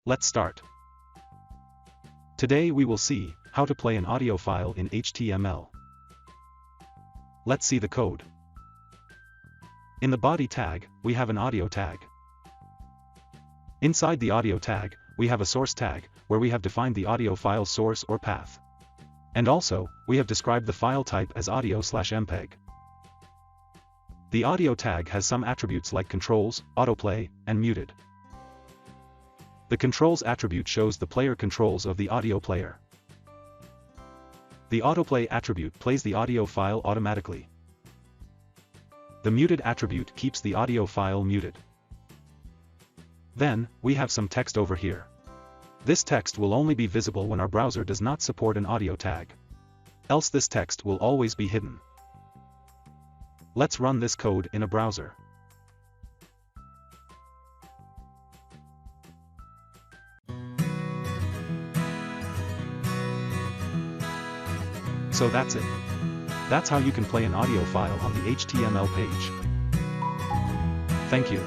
Let's start. Today we will see how to play an audio file in HTML. Let's see the code. In the body tag, we have an audio tag. Inside the audio tag, we have a source tag, where we have defined the audio file source or path. And also, we have described the file type as audio/mpeg. The audio tag has some attributes like controls, autoplay, and muted. The controls attribute shows the player controls of the audio player. The autoplay attribute plays the audio file automatically. The muted attribute keeps the audio file muted. Then, we have some text over here. This text will only be visible when our browser does not support an audio tag. Else this text will always be hidden. Let's run this code in a browser. So that's it. That's how you can play an audio file on the HTML page. Thank you.